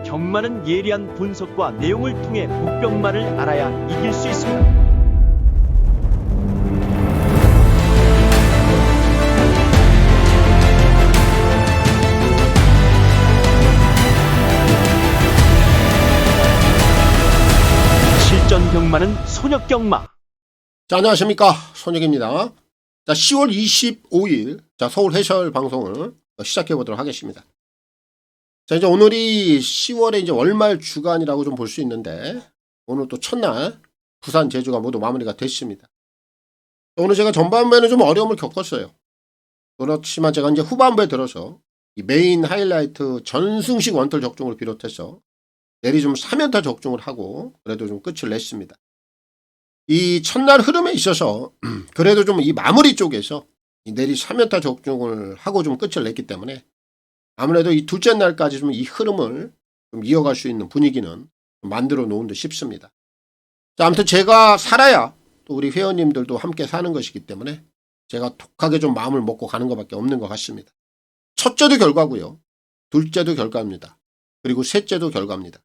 경마는 예리한 분석과 내용을 통해 복병마를 알아야 이길 수 있습니다. 실전 경마는 손역 경마. 자, 안녕하십니까. 손익입니다. 자, 10월 25일, 자, 서울 해설 방송을 시작해 보도록 하겠습니다. 자, 이제 오늘이 10월의 이제 월말 주간이라고 좀 볼 수 있는데, 오늘 또 첫날, 부산, 제주가 모두 마무리가 됐습니다. 오늘 제가 전반부에는 좀 어려움을 겪었어요. 그렇지만 제가 이제 후반부에 들어서 이 메인 하이라이트 전승식 원털 적중을 비롯해서 내리 좀 3연타 적중을 하고 그래도 좀 끝을 냈습니다. 이 첫날 흐름에 있어서 그래도 좀 이 마무리 쪽에서 이 내리 3연타 적중을 하고 좀 끝을 냈기 때문에 아무래도 이 둘째 날까지 좀 이 흐름을 좀 이어갈 수 있는 분위기는 만들어 놓은 듯 싶습니다. 자, 아무튼 제가 살아야 또 우리 회원님들도 함께 사는 것이기 때문에 제가 독하게 좀 마음을 먹고 가는 것밖에 없는 것 같습니다. 첫째도 결과고요. 둘째도 결과입니다. 그리고 셋째도 결과입니다.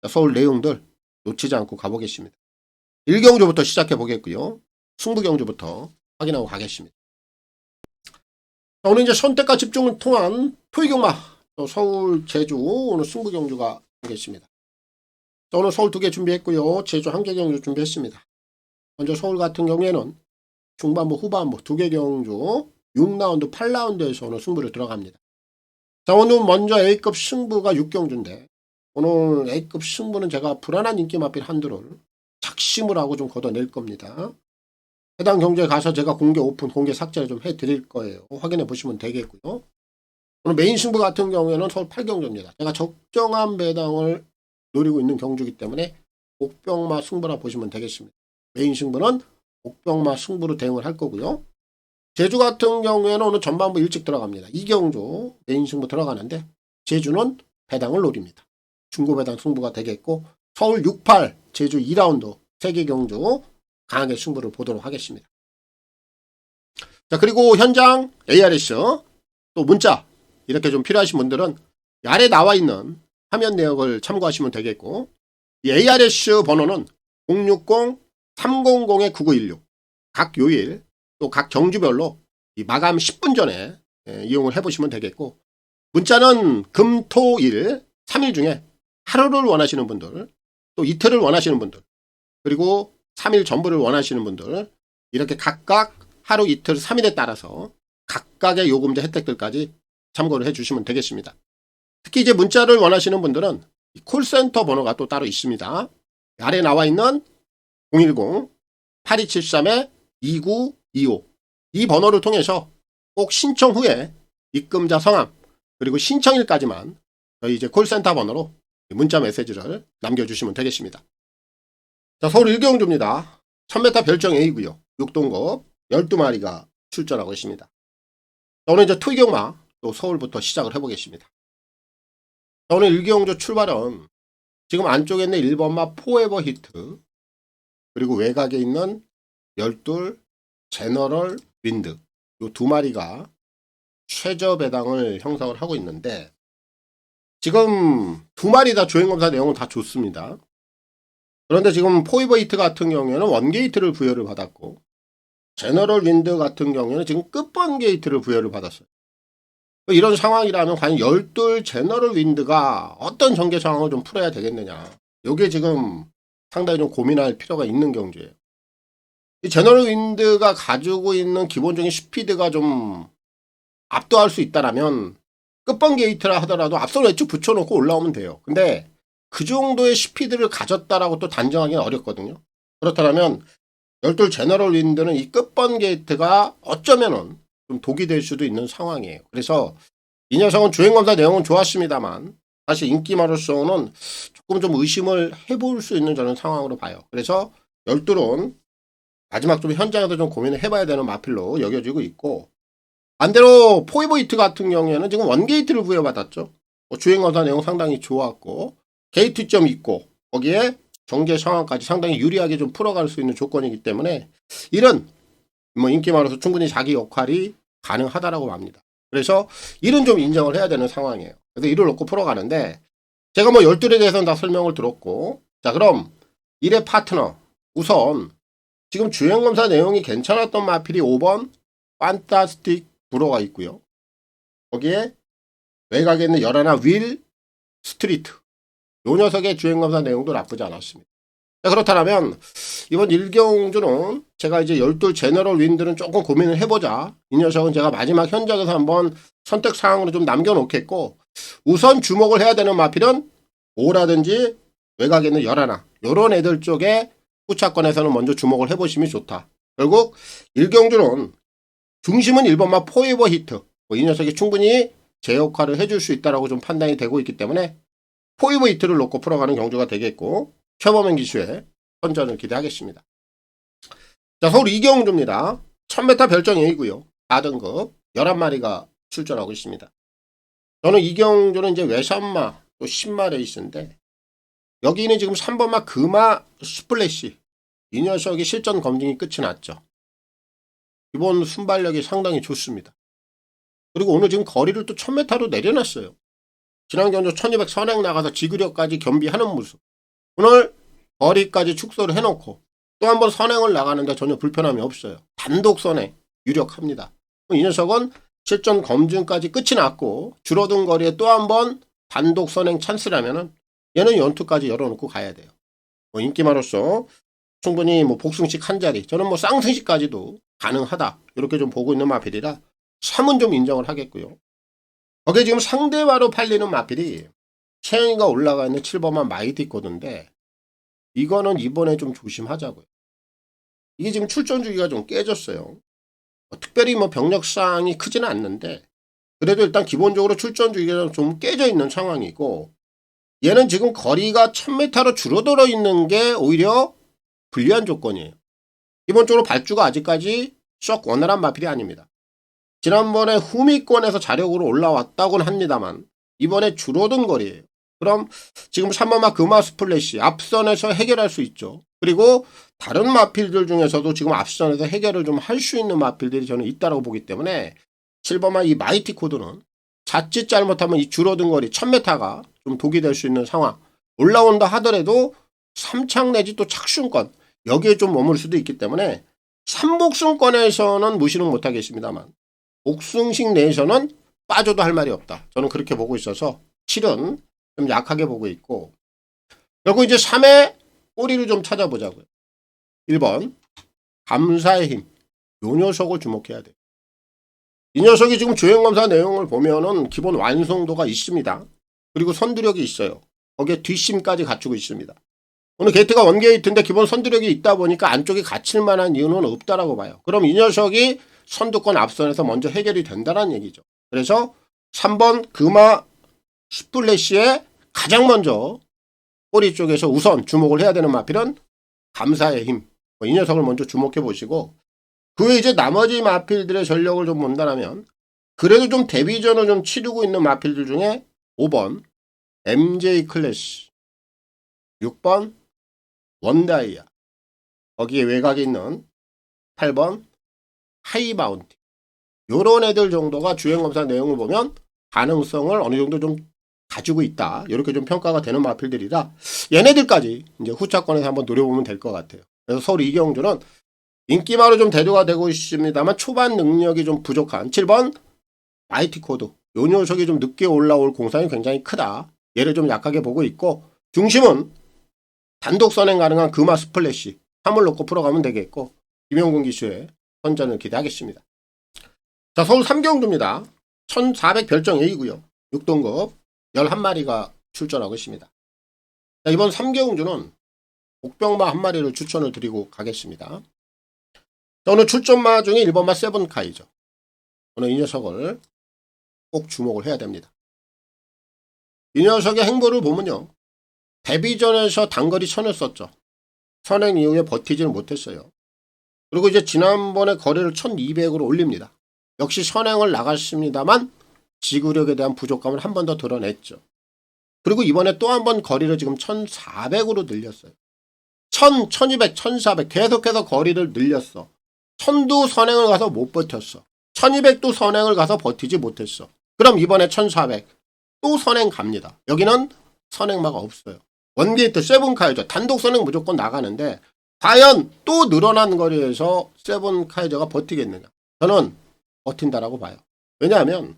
자, 서울 내용들 놓치지 않고 가보겠습니다. 1경주부터 시작해 보겠고요. 승부경주부터 확인하고 가겠습니다. 자, 오늘 이제 선택과 집중을 통한 토의경마 서울, 제주 오늘 승부경주가 되겠습니다. 자, 오늘 서울 2개 준비했고요. 제주 1개 경주 준비했습니다. 먼저 서울 같은 경우에는 중반부, 후반부 2개 경주 6라운드, 8라운드에서 오늘 승부를 들어갑니다. 자, 오늘 먼저 A급 승부가 6경주인데 오늘 A급 승부는 제가 불안한 인기 마필 한두를 작심을 하고 좀 걷어낼 겁니다. 해당 경주에 가서 제가 공개 오픈, 공개 삭제를 좀 해드릴 거예요. 확인해 보시면 되겠고요. 오늘 메인 승부 같은 경우에는 서울 8경주입니다. 제가 적정한 배당을 노리고 있는 경주이기 때문에 복병마 승부라 보시면 되겠습니다. 메인 승부는 복병마 승부로 대응을 할 거고요. 제주 같은 경우에는 오늘 전반부 일찍 들어갑니다. 2경주 메인 승부 들어가는데 제주는 배당을 노립니다. 중고 배당 승부가 되겠고 서울 6, 8, 제주 2라운드 3개 경주 강하게 승부를 보도록 하겠습니다. 자, 그리고 현장 ARS 또 문자 이렇게 좀 필요하신 분들은 아래 나와 있는 화면 내역을 참고하시면 되겠고 이 ARS 번호는 060-300-9916 각 요일 또 각 경주별로 이 마감 10분 전에 이용을 해보시면 되겠고 문자는 금, 토, 일 3일 중에 하루를 원하시는 분들 또 이틀을 원하시는 분들 그리고 3일 전부를 원하시는 분들 이렇게 각각 하루, 이틀, 3일에 따라서 각각의 요금제 혜택들까지 참고를 해주시면 되겠습니다. 특히 이제 문자를 원하시는 분들은 콜센터 번호가 또 따로 있습니다. 아래 나와 있는 010-8273-2925 이 번호를 통해서 꼭 신청 후에 입금자 성함 그리고 신청일까지만 저희 이제 콜센터 번호로 문자 메시지를 남겨주시면 되겠습니다. 자, 서울 1경주입니다. 1000m 별정 A고요. 6동급 12마리가 출전하고 있습니다. 자, 오늘 이제 토의경마 또 서울부터 시작을 해보겠습니다. 자, 오늘 1경주 출발은 지금 안쪽에 있는 1번마 포에버 히트 그리고 외곽에 있는 12 제너럴 윈드 이 2마리가 최저 배당을 형성을 하고 있는데 지금 2마리 다 주행검사 내용은 다 좋습니다. 그런데 지금 포에버 히트 같은 경우에는 원게이트를 부여를 받았고 제너럴 윈드 같은 경우에는 지금 끝번 게이트를 부여를 받았어요. 이런 상황이라면 과연 12 제너럴 윈드가 어떤 전개 상황을 좀 풀어야 되겠느냐. 이게 지금 상당히 좀 고민할 필요가 있는 경주예요. 이 제너럴 윈드가 가지고 있는 기본적인 스피드가 좀 압도할 수 있다라면 끝번 게이트라 하더라도 앞선 외축 붙여놓고 올라오면 돼요. 근데 그 정도의 스피드를 가졌다라고 또 단정하기는 어렵거든요. 그렇다면 12 제너럴 윈드는 이 끝번 게이트가 어쩌면은 좀 독이 될 수도 있는 상황이에요. 그래서 이 녀석은 주행검사 내용은 좋았습니다만 사실 인기마로서는 조금 좀 의심을 해볼 수 있는 저는 상황으로 봐요. 그래서 12론 마지막 좀 현장에서 좀 고민을 해봐야 되는 마필로 여겨지고 있고 반대로 포에버 히트 같은 경우에는 지금 원게이트를 부여받았죠. 주행검사 내용 상당히 좋았고 게이트점 있고 거기에 경제 상황까지 상당히 유리하게 좀 풀어갈 수 있는 조건이기 때문에 이런 뭐 인기만으로서 충분히 자기 역할이 가능하다라고 봅니다. 그래서 이런 좀 인정을 해야 되는 상황이에요. 그래서 이를 놓고 풀어가는데 제가 뭐 12에 대해서는 다 설명을 들었고, 자, 그럼 1의 파트너. 우선 지금 주행검사 내용이 괜찮았던 마필이 5번 판타스틱 브로가 있고요. 거기에 외곽에 있는 열하나 윌 스트리트. 요 녀석의 주행검사 내용도 나쁘지 않았습니다. 자, 그렇다면 이번 일경주는 제가 이제 12 제너럴 윈들은 조금 고민을 해보자. 이 녀석은 제가 마지막 현장에서 한번 선택사항으로 좀 남겨놓겠고, 우선 주목을 해야 되는 마필은 5라든지 외곽에 있는 열하나 요런 애들 쪽에 후차권에서는 먼저 주목을 해보시면 좋다. 결국 일경주는 중심은 1번마 포에버 히트. 이 녀석이 충분히 제 역할을 해줄 수 있다라고 좀 판단이 되고 있기 때문에 포에버 히트를 놓고 풀어가는 경주가 되겠고, 최범행 기수의 선전을 기대하겠습니다. 자, 서울 이경주입니다. 1000m 별정 A고요. 4등급 11마리가 출전하고 있습니다. 저는 이경주는 이제 외산마 또 10마 레이스인데, 여기는 지금 3번마 금화 스플래시. 이 녀석이 실전 검증이 끝이 났죠. 기본 순발력이 상당히 좋습니다. 그리고 오늘 지금 거리를 또 1000m로 내려놨어요. 지난 경주 1200 선행 나가서 지구력까지 겸비하는 모습. 오늘 거리까지 축소를 해놓고 또 한 번 선행을 나가는데 전혀 불편함이 없어요. 단독 선행 유력합니다. 이 녀석은 실전 검증까지 끝이 났고 줄어든 거리에 또 한 번 단독 선행 찬스라면은 얘는 연투까지 열어놓고 가야 돼요. 뭐 인기마로서 충분히 뭐 복승식 한 자리, 저는 뭐 쌍승식까지도 가능하다 이렇게 좀 보고 있는 마필이라 3은 좀 인정을 하겠고요. 거기에 지금 상대화로 팔리는 마필이 최영이가 올라가 있는 7번만 마이티 코드인데, 이거는 이번에 좀 조심하자고요. 이게 지금 출전 주기가 좀 깨졌어요. 특별히 뭐 병력상이 크지는 않는데 그래도 일단 기본적으로 출전 주기가 좀 깨져 있는 상황이고, 얘는 지금 거리가 1000m로 줄어들어 있는 게 오히려 불리한 조건이에요. 기본적으로 발주가 아직까지 썩 원활한 마필이 아닙니다. 지난번에 후미권에서 자력으로 올라왔다고는 합니다만 이번에 줄어든 거리예요. 그럼 지금 3번마 금화 스플래시 앞선에서 해결할 수 있죠. 그리고 다른 마필들 중에서도 지금 앞선에서 해결을 좀 할 수 있는 마필들이 저는 있다고 보기 때문에 7번마 이 마이티 코드는 자칫 잘못하면 이 줄어든 거리 1000m가 좀 독이 될 수 있는 상황, 올라온다 하더라도 3창 내지 또 착순권 여기에 좀 머물 수도 있기 때문에 3복승권에서는 무시는 못하겠습니다만 복승식 내에서는 빠져도 할 말이 없다. 저는 그렇게 보고 있어서 7은 좀 약하게 보고 있고, 결국 이제 3의 꼬리를 좀 찾아보자고요. 1번 감사의 힘. 요 녀석을 주목해야 돼요. 이 녀석이 지금 주행검사 내용을 보면은 기본 완성도가 있습니다. 그리고 선두력이 있어요. 거기에 뒷심까지 갖추고 있습니다. 오늘 게이트가 원게이트인데 기본 선두력이 있다 보니까 안쪽에 갇힐 만한 이유는 없다라고 봐요. 그럼 이 녀석이 선두권 앞선에서 먼저 해결이 된다는 얘기죠. 그래서 3번 금화 스플래시에 가장 먼저 꼬리 쪽에서 우선 주목을 해야 되는 마필은 감사의 힘. 이 녀석을 먼저 주목해 보시고, 그 외에 이제 나머지 마필들의 전력을 좀 본다면 그래도 좀 데뷔전을 좀 치르고 있는 마필들 중에 5번 MJ 클래시, 6번 원다이아, 거기에 외곽에 있는 8번 하이바운티, 요런 애들 정도가 주행검사 내용을 보면 가능성을 어느 정도 좀 가지고 있다. 이렇게 좀 평가가 되는 마필들이라 얘네들까지 이제 후차권에서 한번 노려보면 될 것 같아요. 그래서 서울 이경주는 인기마로 좀 대두가 되고 있습니다만 초반 능력이 좀 부족한 7번 마이티 코드. 요 녀석이 좀 늦게 올라올 공산이 굉장히 크다. 얘를 좀 약하게 보고 있고, 중심은 단독 선행 가능한 금화 스플래시 3을 놓고 풀어가면 되겠고, 김영gun 기수의 선전을 기대하겠습니다. 자, 서울 3경주입니다. 1400 별정 A고요. 6등급 11마리가 출전하고 있습니다. 자, 이번 3경주는 복병마 한 마리를 추천을 드리고 가겠습니다. 자, 오늘 출전마 중에 1번마 세븐카이죠. 오늘 이 녀석을 꼭 주목을 해야 됩니다. 이 녀석의 행보를 보면요, 데뷔전에서 단거리 선을 썼죠. 선행 이후에 버티지는 못했어요. 그리고 이제 지난번에 거리를 1200으로 올립니다. 역시 선행을 나갔습니다만 지구력에 대한 부족감을 한 번 더 드러냈죠. 그리고 이번에 또 한 번 거리를 지금 1400으로 늘렸어요. 1000, 1200, 1400 계속해서 거리를 늘렸어. 1000도 선행을 가서 못 버텼어. 1200도 선행을 가서 버티지 못했어. 그럼 이번에 1400 또 선행 갑니다. 여기는 선행마가 없어요. 원게이트 세븐카이저 단독 선행 무조건 나가는데 과연 또 늘어난 거리에서 세븐카이저가 버티겠느냐? 저는 버틴다라고 봐요. 왜냐하면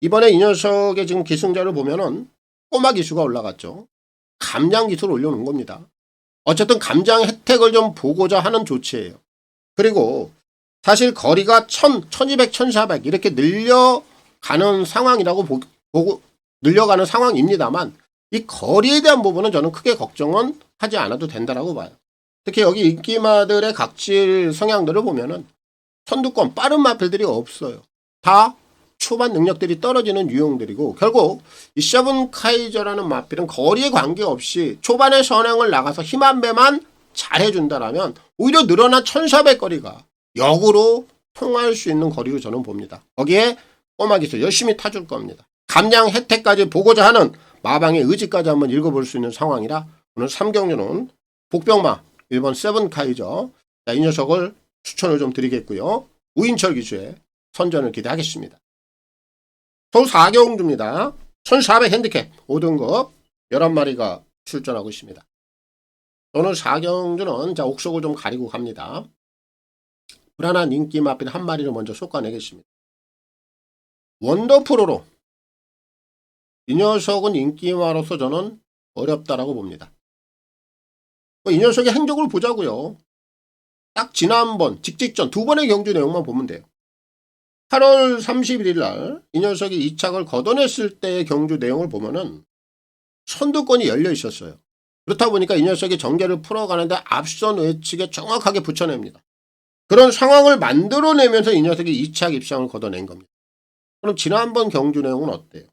이번에 이 녀석의 지금 기승자를 보면은 꼬마 기수가 올라갔죠. 감량 기수를 올려놓은 겁니다. 어쨌든 감장 혜택을 좀 보고자 하는 조치예요. 그리고 사실 거리가 1000, 1200, 1400 이렇게 늘려가는 상황이라고 보고 늘려가는 상황입니다만 이 거리에 대한 부분은 저는 크게 걱정은 하지 않아도 된다라고 봐요. 특히 여기 인기마들의 각질 성향들을 보면은 선두권 빠른 마필들이 없어요. 다 초반 능력들이 떨어지는 유형들이고 결국 이 세븐카이저라는 마필은 거리에 관계없이 초반에 선행을 나가서 힘 한 배만 잘해준다라면 오히려 늘어난 1400 거리가 역으로 통할 수 있는 거리로 저는 봅니다. 거기에 꼬마기수 열심히 타줄 겁니다. 감량 혜택까지 보고자 하는 마방의 의지까지 한번 읽어볼 수 있는 상황이라 오늘 3경주는 복병마 1번 세븐카이저 이 녀석을 추천을 좀 드리겠고요. 우인철 기수의 선전을 기대하겠습니다. 서울 4경주입니다. 1400 핸디캡 5등급 11마리가 출전하고 있습니다. 오늘 4경주는 옥석을 좀 가리고 갑니다. 불안한 인기 마필 한 마리를 먼저 솎아내겠습니다. 원더프로로 이 녀석은 인기마로서 저는 어렵다라고 봅니다. 이 녀석의 행적을 보자고요. 딱 지난번 직직전 두 번의 경주 내용만 보면 돼요. 8월 31일 날 이 녀석이 이착을 걷어냈을 때의 경주 내용을 보면은 선두권이 열려 있었어요. 그렇다 보니까 이 녀석이 전개를 풀어가는데 앞선 외측에 정확하게 붙여냅니다. 그런 상황을 만들어내면서 이 녀석이 이착 입상을 걷어낸 겁니다. 그럼 지난번 경주 내용은 어때요?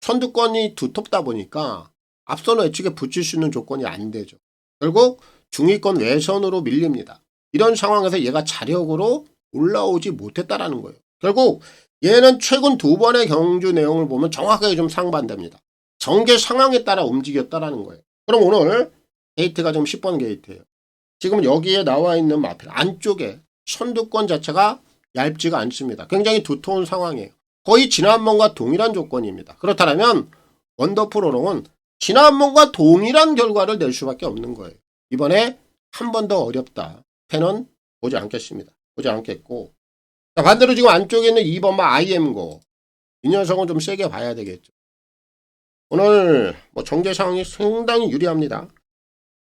선두권이 두텁다 보니까 앞선 외측에 붙일 수 있는 조건이 안 되죠. 결국 중위권 외선으로 밀립니다. 이런 상황에서 얘가 자력으로 올라오지 못했다라는 거예요. 결국 얘는 최근 두 번의 경주 내용을 보면 정확하게 좀 상반됩니다. 전개 상황에 따라 움직였다라는 거예요. 그럼 오늘 게이트가 좀 10번 게이트예요. 지금 여기에 나와 있는 마필 안쪽에 선두권 자체가 얇지가 않습니다. 굉장히 두터운 상황이에요. 거의 지난번과 동일한 조건입니다. 그렇다면 원더풀로롱은 지난번과 동일한 결과를 낼 수밖에 없는 거예요. 이번에 한 번 더 어렵다. 패는 보지 않겠습니다. 보지 않겠고 자, 반대로 지금 안쪽에 있는 2번마 IM고 이 녀석은 좀 세게 봐야 되겠죠. 오늘 정제 상황이 상당히 유리합니다.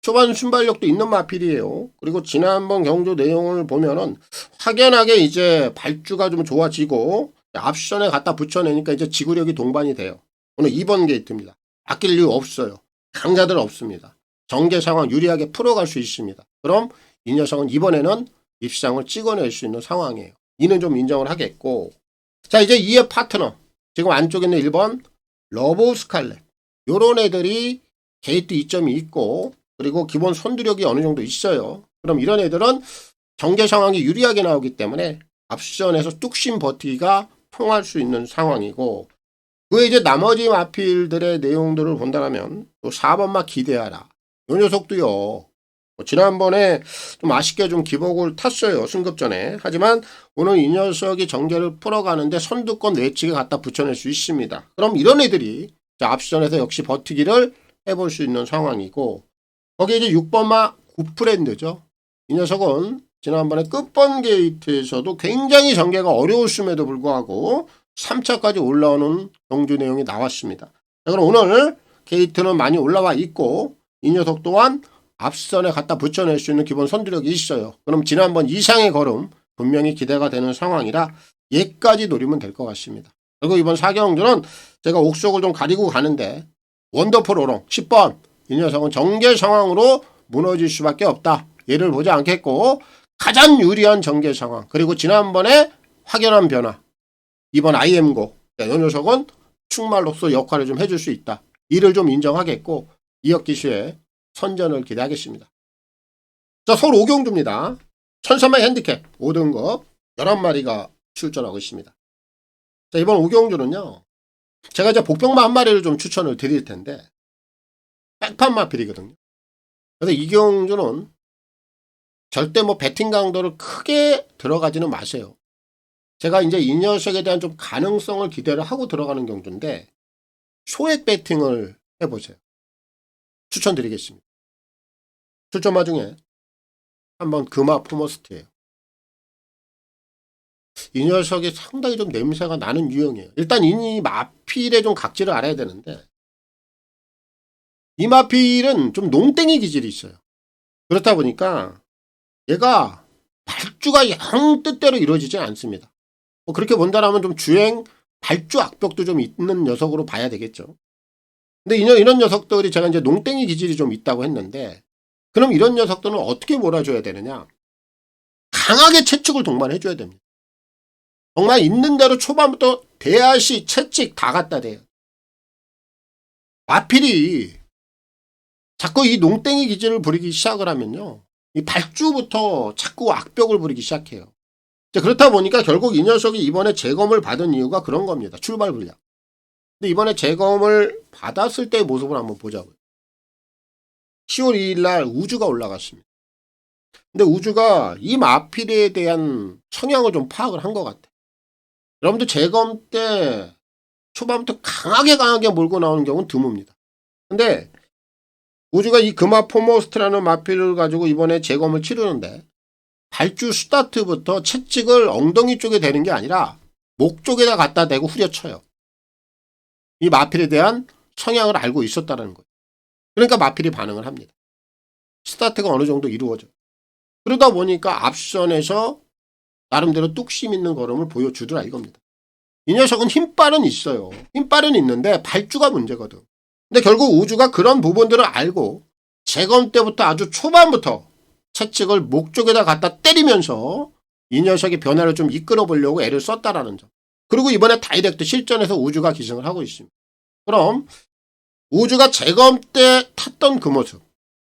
초반 순발력도 있는 마필이에요. 그리고 지난번 경주 내용을 보면은 확연하게 이제 발주가 좀 좋아지고 앞선에 갖다 붙여내니까 이제 지구력이 동반이 돼요. 오늘 2번 게이트입니다. 아낄 이유 없어요. 강자들 없습니다. 전개 상황 유리하게 풀어갈 수 있습니다. 그럼 이 녀석은 이번에는 입상을 찍어낼 수 있는 상황이에요. 이는 좀 인정을 하겠고 자 이제 2의 파트너 지금 안쪽에 있는 1번 러브 스칼렛 요런 애들이 게이트 2점이 있고 그리고 기본 선두력이 어느 정도 있어요. 그럼 이런 애들은 전개 상황이 유리하게 나오기 때문에 앞선에서 뚝심 버티기가 통할 수 있는 상황이고 그 이제 나머지 마필들의 내용들을 본다면 또 4번마 기대하라. 요 녀석도요. 지난번에 좀 아쉽게 좀 기복을 탔어요. 승급전에. 하지만 오늘 이 녀석이 전개를 풀어가는데 선두권 내측에 갖다 붙여낼 수 있습니다. 그럼 이런 애들이 앞선에서 역시 버티기를 해볼 수 있는 상황이고 거기에 이제 6번마 구프랜드죠. 이 녀석은 지난번에 끝번 게이트에서도 굉장히 전개가 어려웠음에도 불구하고 3차까지 올라오는 경주 내용이 나왔습니다. 자, 그럼 오늘 게이트는 많이 올라와 있고 이 녀석 또한 앞선에 갖다 붙여낼 수 있는 기본 선두력이 있어요. 그럼 지난번 이상의 걸음 분명히 기대가 되는 상황이라 얘까지 노리면 될 것 같습니다. 그리고 이번 4경주는 제가 옥석을 좀 가리고 가는데 원더풀 오롱 10번 이 녀석은 전개 상황으로 무너질 수밖에 없다. 얘를 보지 않겠고 가장 유리한 전개 상황 그리고 지난번에 확연한 변화 이번 IM고 이 녀석은 축말로서 역할을 좀 해줄 수 있다. 이를 좀 인정하겠고 이혁 기수의 선전을 기대하겠습니다. 자, 서울 5경주입니다. 1300 핸디캡 5등급 11마리가 출전하고 있습니다. 자, 이번 5경주는요. 제가 이제 복병마 한 마리를 좀 추천을 드릴 텐데 백판 마필이거든요. 그래서 이 경주는 절대 배팅 강도를 크게 들어가지는 마세요. 제가 이제 이 녀석에 대한 좀 가능성을 기대를 하고 들어가는 경주인데 소액 배팅을 해보세요. 추천드리겠습니다. 출전마 중에 한번 금화 포머스트예요. 이 녀석이 상당히 좀 냄새가 나는 유형이에요. 일단 이 마필의 좀 각질을 알아야 되는데, 이 마필은 좀 농땡이 기질이 있어요. 그렇다 보니까 얘가 발주가 영 뜻대로 이루어지지 않습니다. 뭐 그렇게 본다라면 좀 주행 발주 악벽도 좀 있는 녀석으로 봐야 되겠죠. 근데 이런 녀석들이 제가 이제 농땡이 기질이 좀 있다고 했는데, 그럼 이런 녀석들은 어떻게 몰아줘야 되느냐? 강하게 채찍을 동반해줘야 됩니다. 정말 있는 대로 초반부터 대하시, 채찍 다 갖다 대요. 마필이 자꾸 이 농땡이 기질을 부리기 시작을 하면요, 이 발주부터 자꾸 악벽을 부리기 시작해요. 그렇다 보니까 결국 이 녀석이 이번에 재검을 받은 이유가 그런 겁니다. 출발 불량. 근데 이번에 재검을 받았을 때의 모습을 한번 보자고요. 10월 2일 날 우주가 올라갔습니다. 근데 우주가 이 마필에 대한 성향을 좀 파악을 한 것 같아요. 여러분들 재검 때 초반부터 강하게 몰고 나오는 경우는 드뭅니다. 근데 우주가 이 금화 포머스트라는 마필을 가지고 이번에 재검을 치르는데, 발주 스타트부터 채찍을 엉덩이 쪽에 대는 게 아니라 목 쪽에다 갖다 대고 후려쳐요. 이 마필에 대한 성향을 알고 있었다는 거예요. 그러니까 마필이 반응을 합니다. 스타트가 어느 정도 이루어져요. 그러다 보니까 앞선에서 나름대로 뚝심 있는 걸음을 보여주더라 이겁니다. 이 녀석은 힘빨은 있어요. 힘빨은 있는데 발주가 문제거든. 근데 결국 우주가 그런 부분들을 알고 재검 때부터 아주 초반부터 채찍을 목 쪽에다 갖다 때리면서 이 녀석의 변화를 좀 이끌어 보려고 애를 썼다라는 점. 그리고 이번에 다이렉트 실전에서 우주가 기승을 하고 있습니다. 그럼 우주가 재검 때 탔던 그 모습,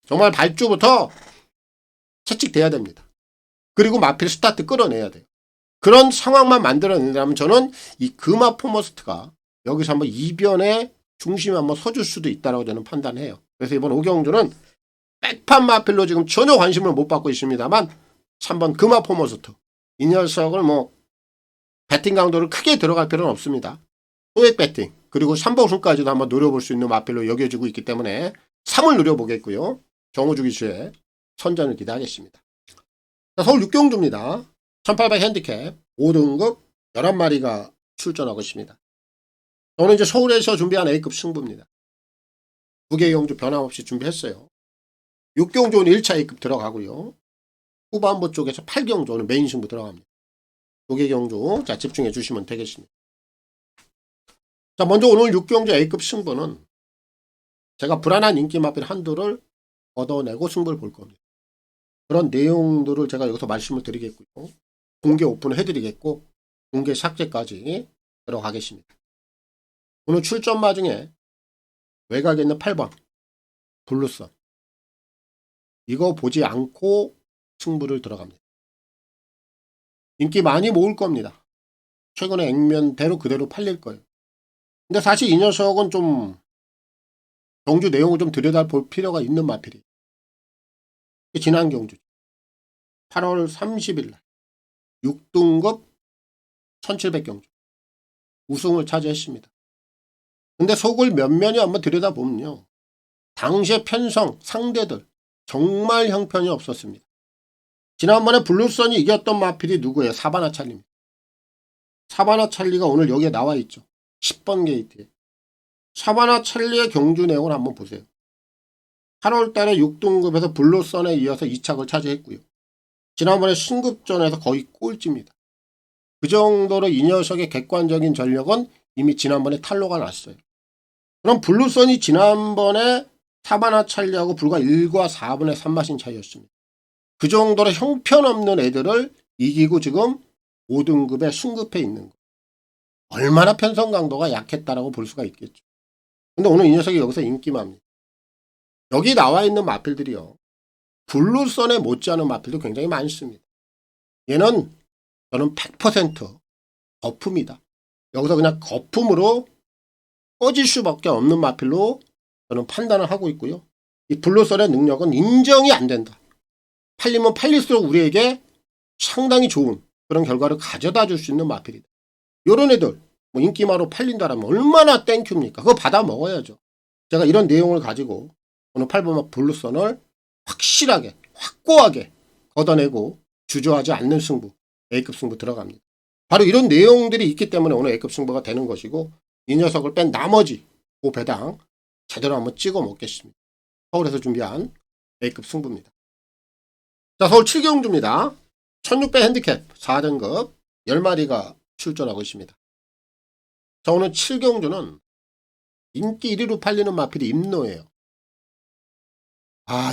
정말 발주부터 채찍돼야 됩니다. 그리고 마필 스타트 끌어내야 돼요. 그런 상황만 만들어낸다면 저는 이 금화 포머스트가 여기서 한번 이변의 중심에 한번 서줄 수도 있다라고 저는 판단해요. 그래서 이번 오경주는 백판 마필로 지금 전혀 관심을 못 받고 있습니다만 3번 금화 포머스트, 이 녀석을 뭐 배팅 강도를 크게 들어갈 필요는 없습니다. 소액 배팅 그리고 3복승까지도 한번 노려볼 수 있는 마필로 여겨지고 있기 때문에 3을 노려보겠고요. 정우주 기수의 선전을 기대하겠습니다. 자, 서울 6경주입니다. 1800 핸디캡 5등급 11마리가 출전하고 있습니다. 저는 이제 서울에서 준비한 A급 승부입니다. 2개 경주 변함없이 준비했어요. 6경주는 1차 A급 들어가고요. 후반부 쪽에서 8경주는 메인 승부 들어갑니다. 2개 경주 자 집중해 주시면 되겠습니다. 자, 먼저 오늘 6경주 A급 승부는 제가 불안한 인기 마필 한두를 얻어내고 승부를 볼 겁니다. 그런 내용들을 제가 여기서 말씀을 드리겠고요. 공개 오픈을 해드리겠고 공개 삭제까지 들어가겠습니다. 오늘 출전마 중에 외곽에 있는 8번 블루선, 이거 보지 않고 승부를 들어갑니다. 인기 많이 모을 겁니다. 최근에 액면대로 그대로 팔릴 거예요. 근데 사실 이 녀석은 좀 경주 내용을 좀 들여다볼 필요가 있는 마필이에요. 지난 경주 8월 30일 날 6등급 1700경주 우승을 차지했습니다. 근데 속을 면면이 한번 들여다보면요, 당시의 편성 상대들 정말 형편이 없었습니다. 지난번에 블루선이 이겼던 마필이 누구예요? 사바나 찰리입니다. 사바나 찰리가 오늘 여기에 나와 있죠. 10번 게이트에. 사바나 찰리의 경주 내용을 한번 보세요. 8월 달에 6등급에서 블루선에 이어서 2착을 차지했고요. 지난번에 승급전에서 거의 꼴찌입니다. 그 정도로 이 녀석의 객관적인 전력은 이미 지난번에 탄로가 났어요. 그럼 블루선이 지난번에 사바나 찰리하고 불과 1과 4분의 3마신 차이였습니다. 그 정도로 형편없는 애들을 이기고 지금 5등급에 승급해 있는 거. 얼마나 편성 강도가 약했다라고 볼 수가 있겠죠. 근데 오늘 이 녀석이 여기서 인기만입니다. 여기 나와 있는 마필들이요, 블루선에 못지않은 마필도 굉장히 많습니다. 얘는 저는 100% 거품이다. 여기서 그냥 거품으로 꺼질 수밖에 없는 마필로 저는 판단을 하고 있고요. 이 블루선의 능력은 인정이 안 된다. 팔리면 팔릴수록 우리에게 상당히 좋은 그런 결과를 가져다 줄 수 있는 마필이다. 요런 애들 뭐 인기마로 팔린다라면 얼마나 땡큐입니까? 그거 받아 먹어야죠. 제가 이런 내용을 가지고 오늘 8번마 블루선을 확실하게 확고하게 걷어내고 주저하지 않는 승부, A급 승부 들어갑니다. 바로 이런 내용들이 있기 때문에 오늘 A급 승부가 되는 것이고, 이 녀석을 뺀 나머지 그 배당 제대로 한번 찍어 먹겠습니다. 서울에서 준비한 A급 승부입니다. 자, 서울 7경주입니다. 1600 핸디캡 4등급 10마리가 출전하고 있습니다. 자, 오늘 7경주는 인기 1위로 팔리는 마필이 임노예요.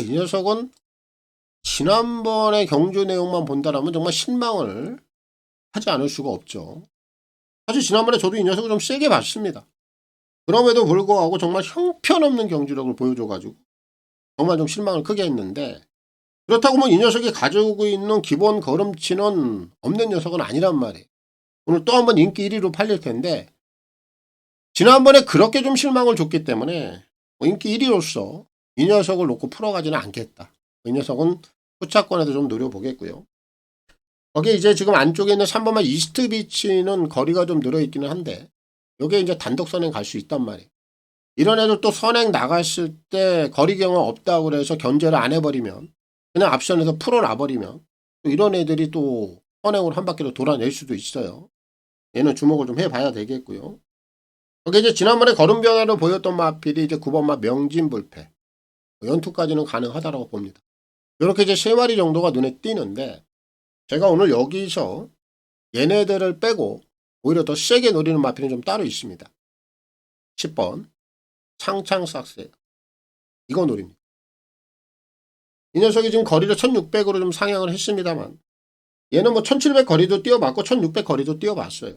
이 녀석은 지난번에 경주 내용만 본다라면 정말 실망을 하지 않을 수가 없죠. 사실 지난번에 저도 이 녀석을 좀 세게 봤습니다. 그럼에도 불구하고 정말 형편없는 경주력을 보여줘가지고 정말 좀 실망을 크게 했는데, 그렇다고 뭐 이 녀석이 가지고 있는 기본 걸음치는 없는 녀석은 아니란 말이에요. 오늘 또 한번 인기 1위로 팔릴 텐데, 지난번에 그렇게 좀 실망을 줬기 때문에 인기 1위로서 이 녀석을 놓고 풀어가지는 않겠다. 이 녀석은 후차권에도 좀 노려보겠고요. 거기에 이제 지금 안쪽에 있는 3번만 이스트 비치는 거리가 좀 늘어있기는 한데, 여기에 이제 단독 선행 갈 수 있단 말이에요. 이런 애들 또 선행 나갔을 때 거리 경험 없다고 그래서 견제를 안 해버리면, 그냥 앞선에서 풀어놔버리면, 또 이런 애들이 또 선행으로 한 바퀴로 돌아낼 수도 있어요. 얘는 주목을 좀 해봐야 되겠고요. 거기에 이제 지난번에 걸음 변화로 보였던 마필이 이제 9번마 명진불패. 연투까지는 가능하다고 봅니다. 이렇게 이제 3마리 정도가 눈에 띄는데, 제가 오늘 여기서 얘네들을 빼고 오히려 더 세게 노리는 마필은 좀 따로 있습니다. 10번 창창삭스예요. 이거 노립니다. 이 녀석이 지금 거리를 1600으로 좀 상향을 했습니다만, 얘는 뭐 1700 거리도 뛰어봤고 1600 거리도 뛰어봤어요.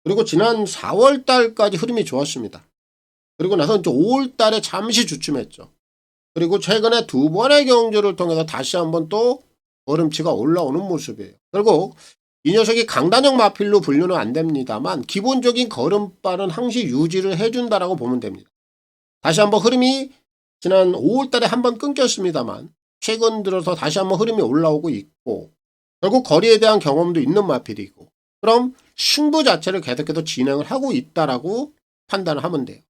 그리고 지난 4월달까지 흐름이 좋았습니다. 그리고 나서 이제 5월달에 잠시 주춤했죠. 그리고 최근에 2번의 경주를 통해서 다시 한번 또 걸음치가 올라오는 모습이에요. 결국 이 녀석이 강단형 마필로 분류는 안 됩니다만, 기본적인 걸음발은 항시 유지를 해준다라고 보면 됩니다. 다시 한번 흐름이 지난 5월달에 한번 끊겼습니다만, 최근 들어서 다시 한번 흐름이 올라오고 있고, 결국 거리에 대한 경험도 있는 마필이고, 그럼 승부 자체를 계속해서 진행을 하고 있다라고 판단을 하면 돼요.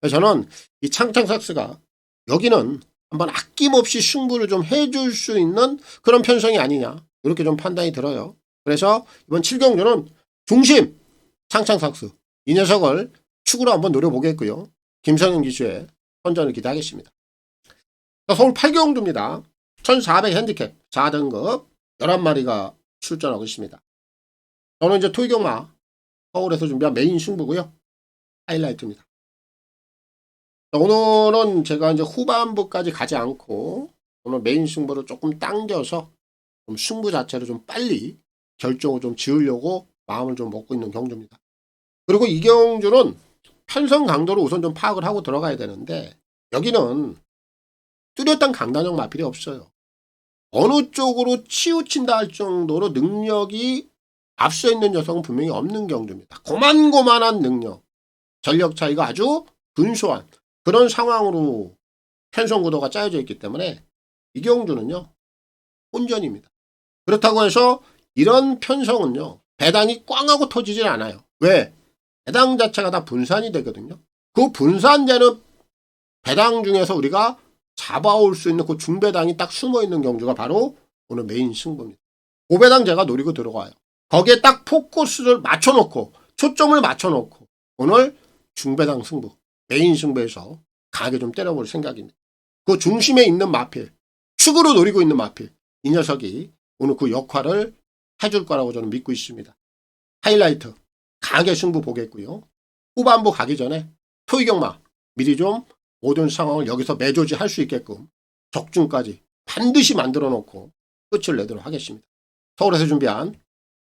그래서 저는 이 창창삭스가 여기는 한번 아낌없이 승부를 좀 해줄 수 있는 그런 편성이 아니냐, 이렇게 좀 판단이 들어요. 그래서 이번 7경주는 중심 창창삭스, 이 녀석을 축으로 한번 노려보겠고요. 김성현 기수의 선전을 기대하겠습니다. 서울 8경주입니다. 1400 핸디캡 4등급 11마리가 출전하고 있습니다. 저는 이제 토이경마 서울에서 준비한 메인 승부고요. 하이라이트입니다. 오늘은 제가 이제 후반부까지 가지 않고 오늘 메인 승부를 조금 당겨서 좀 승부 자체를 좀 빨리 결정을 좀 지으려고 마음을 좀 먹고 있는 경주입니다. 그리고 이 경주는 편성 강도를 우선 좀 파악을 하고 들어가야 되는데, 여기는 뚜렷한 강단형 마필이 없어요. 어느 쪽으로 치우친다 할 정도로 능력이 앞서 있는 녀석은 분명히 없는 경주입니다. 고만고만한 능력, 전력 차이가 아주 근소한 그런 상황으로 편성 구도가 짜여져 있기 때문에 이 경주는요, 혼전입니다. 그렇다고 해서 이런 편성은요, 배당이 꽝하고 터지질 않아요. 왜? 배당 자체가 다 분산이 되거든요. 그 분산되는 배당 중에서 우리가 잡아올 수 있는 그 중배당이 딱 숨어있는 경주가 바로 오늘 메인 승부입니다. 고배당 제가 노리고 들어가요. 거기에 딱 포커스를 맞춰놓고 초점을 맞춰놓고 오늘 중배당 승부, 메인 승부에서 강하게 좀 때려볼 생각입니다. 그 중심에 있는 마필, 축으로 노리고 있는 마필, 이 녀석이 오늘 그 역할을 해줄 거라고 저는 믿고 있습니다. 하이라이트 강하게 승부 보겠고요. 후반부 가기 전에 토이경마 미리 좀 모든 상황을 여기서 매조지할 수 있게끔 적중까지 반드시 만들어 놓고 끝을 내도록 하겠습니다. 서울에서 준비한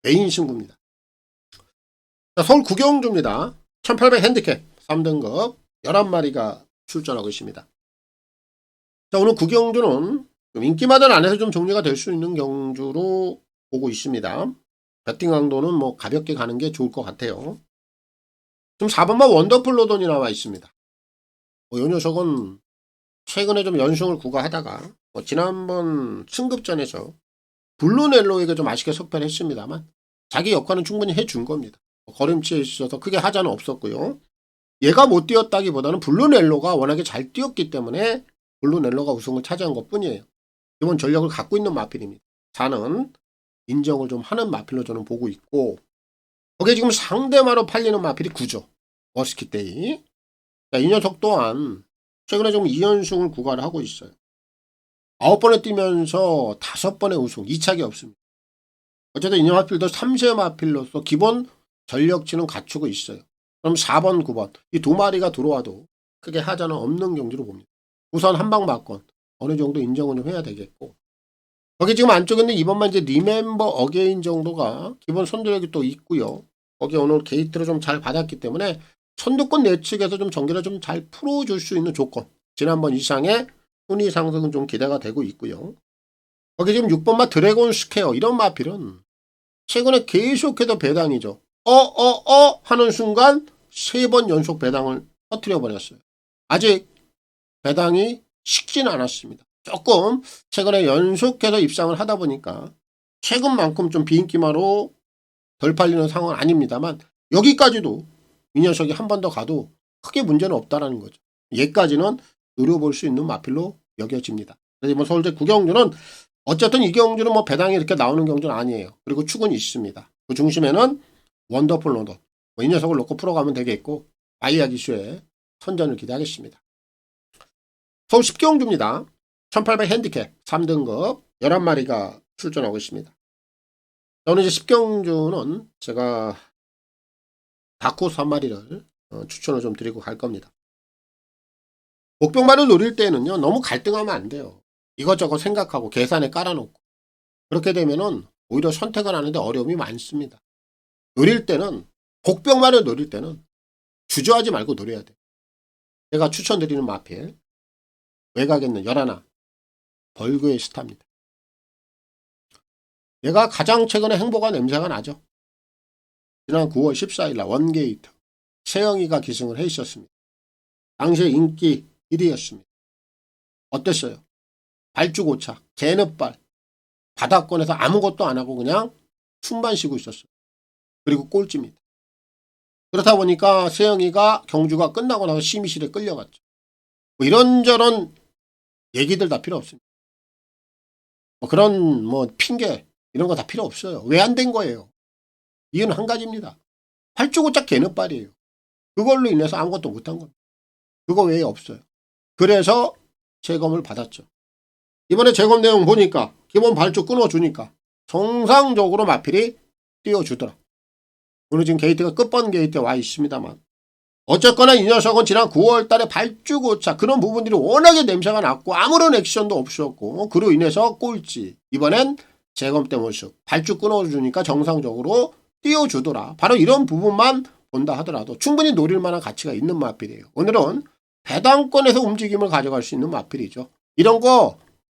메인 승부입니다. 자, 서울 구경주입니다. 1800 핸디캡 3등급 11마리가 출전하고 있습니다. 자, 오늘 구경주는 좀 인기마들 안에서 좀 정리가 될 수 있는 경주로 보고 있습니다. 배팅 강도는 뭐 가볍게 가는 게 좋을 것 같아요. 지금 4번만 원더풀 로돈이 나와 있습니다. 이 녀석은 최근에 좀 연승을 구가하다가 지난번 승급전에서 블루넬로에게 좀 아쉽게 석패를 했습니다만 자기 역할은 충분히 해준 겁니다. 걸음치에 있어서 크게 하자는 없었고요. 얘가 못 뛰었다기보다는 블루넬로가 워낙에 잘 뛰었기 때문에 블루넬로가 우승을 차지한 것 뿐이에요. 기본 전력을 갖고 있는 마필입니다. 4는 인정을 좀 하는 마필로 저는 보고 있고, 거기에 지금 상대마로 팔리는 마필이 9죠. 머스키데이. 이 녀석 또한 최근에 좀 2연승을 구가를 하고 있어요. 9번에 뛰면서 5번의 우승, 2착이 없습니다. 어쨌든 이 마필도 3세 마필로서 기본 전력치는 갖추고 있어요. 그럼 4번, 9번 이 두 마리가 들어와도 크게 하자는 없는 경지로 봅니다. 우선 한방 맞건 어느 정도 인정은 좀 해야 되겠고, 거기 지금 안쪽에 있는 이번만 이제 리멤버 어게인 정도가 기본 선두력이 또 있고요. 거기 오늘 게이트를 좀 잘 받았기 때문에 선두권 내측에서 좀 전개를 좀 잘 풀어줄 수 있는 조건, 지난번 이상의 순위 상승은 좀 기대가 되고 있고요. 거기 지금 6번마 드래곤 스퀘어 이런 마필은 최근에 계속해서 배당이죠. 하는 순간 3번 연속 배당을 터뜨려 버렸어요. 아직 배당이 식진 않았습니다. 조금 최근에 연속해서 입상을 하다 보니까 최근만큼 좀 비인기마로 덜 팔리는 상황은 아닙니다만, 여기까지도 이 녀석이 한 번 더 가도 크게 문제는 없다라는 거죠. 얘까지는 노려볼 수 있는 마필로 여겨집니다. 그래서 뭐 서울대 구경주는 어쨌든 이 경주는 뭐 배당이 이렇게 나오는 경주는 아니에요. 그리고 축은 있습니다. 그 중심에는 원더풀 런던, 이 녀석을 놓고 풀어가면 되겠고, 아이아 기수의 선전을 기대하겠습니다. 서울 10경주입니다. 1800 핸디캡 3등급 11마리가 출전하고 있습니다. 오늘 이제 10경주는 제가 다코스 한 마리를 추천을 좀 드리고 갈 겁니다. 목병만을 노릴 때는요, 너무 갈등하면 안 돼요. 이것저것 생각하고 계산에 깔아놓고. 그렇게 되면은 오히려 선택을 하는데 어려움이 많습니다. 노릴 때는, 복병만을 노릴 때는 주저하지 말고 노려야 돼요. 제가 추천드리는 마필, 외곽에 있는 11, 벌그의 스타입니다. 얘가 가장 최근에 행보가 냄새가 나죠. 지난 9월 14일 날 원게이트 세영이가 기승을 해 있었습니다. 당시에 인기 1위였습니다. 어땠어요? 발주고차, 개늪발, 바닥권에서 아무것도 안 하고 그냥 숨만 쉬고 있었어요. 그리고 꼴찌입니다. 그렇다 보니까 세영이가 경주가 끝나고 나서 심의실에 끌려갔죠. 뭐 이런저런 얘기들 다 필요 없습니다. 뭐 그런 핑계 이런 거 다 필요 없어요. 왜 안 된 거예요? 이유는 한 가지입니다. 팔주고짝 개늪발이에요. 그걸로 인해서 아무것도 못한 겁니다. 그거 외에 없어요. 그래서 재검을 받았죠. 이번에 재검 내용 보니까 기본 발주 끊어주니까 정상적으로 마필이 띄워주더라. 오늘 지금 게이트가 끝번 게이트에 와 있습니다만, 어쨌거나 이 녀석은 지난 9월 달에 발주고차 그런 부분들이 워낙에 냄새가 났고 아무런 액션도 없었고, 그로 인해서 꼴찌. 이번엔 재검 때 모습 발주 끊어주니까 정상적으로 띄워주더라. 바로 이런 부분만 본다 하더라도 충분히 노릴 만한 가치가 있는 마필이에요. 오늘은 배당권에서 움직임을 가져갈 수 있는 마필이죠. 이런 거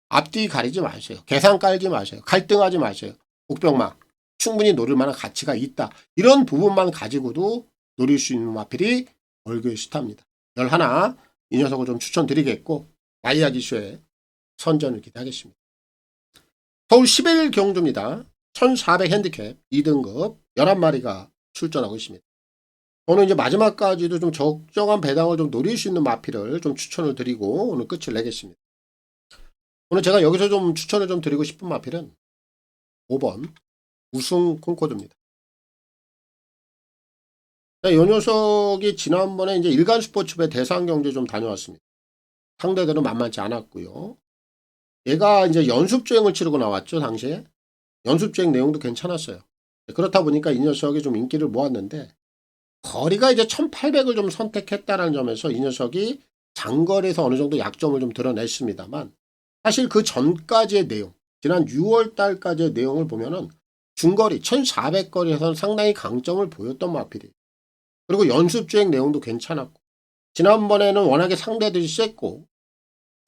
앞뒤 가리지 마세요. 계산 깔지 마세요. 갈등하지 마세요. 복병마 충분히 노릴 만한 가치가 있다. 이런 부분만 가지고도 노릴 수 있는 마필이 월교의 스타입니다. 11, 이 녀석을 좀 추천드리겠고, 아이아 기수의 선전을 기대하겠습니다. 서울 11 경주입니다. 1400 핸디캡 2등급 11마리가 출전하고 있습니다. 오늘 이제 마지막까지도 좀 적정한 배당을 좀 노릴 수 있는 마필을 좀 추천을 드리고 오늘 끝을 내겠습니다. 오늘 제가 여기서 좀 추천을 좀 드리고 싶은 마필은 5번 우승 콩코드입니다. 이 녀석이 지난번에 이제 일간 스포츠배 대상 경주에 좀 다녀왔습니다. 상대들은 만만치 않았고요. 얘가 이제 연습주행을 치르고 나왔죠. 당시에 연습주행 내용도 괜찮았어요. 그렇다 보니까 이 녀석이 좀 인기를 모았는데, 거리가 이제 1800을 좀 선택했다는 점에서 이 녀석이 장거리에서 어느 정도 약점을 좀 드러냈습니다만, 사실 그 전까지의 내용, 지난 6월 달까지의 내용을 보면은 중거리 1400거리에서는 상당히 강점을 보였던 마필이에요. 그리고 연습주행 내용도 괜찮았고, 지난번에는 워낙에 상대들이 셌고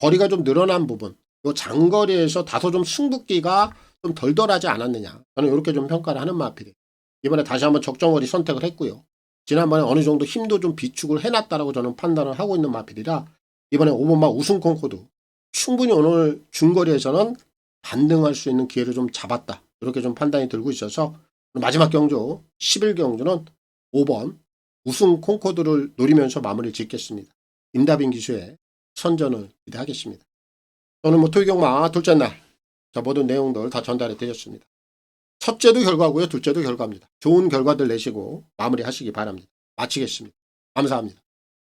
거리가 좀 늘어난 부분, 요 장거리에서 다소 좀 승부기가 좀 덜덜하지 않았느냐, 저는 이렇게 좀 평가를 하는 마필이에요. 이번에 다시 한번 적정거리 선택을 했고요. 지난번에 어느 정도 힘도 좀 비축을 해놨다라고 저는 판단을 하고 있는 마필이라, 이번에 5번마 우승 콩코드 충분히 오늘 중거리에서는 반등할 수 있는 기회를 좀 잡았다, 이렇게 좀 판단이 들고 있어서 마지막 경주 11경주는 5번 우승 콩코드를 노리면서 마무리 짓겠습니다. 임다빈 기수의 선전을 기대하겠습니다. 저는 토익경마 둘째 날 모든 내용들 다 전달해 드렸습니다. 첫째도 결과고요. 둘째도 결과입니다. 좋은 결과들 내시고 마무리하시기 바랍니다. 마치겠습니다. 감사합니다.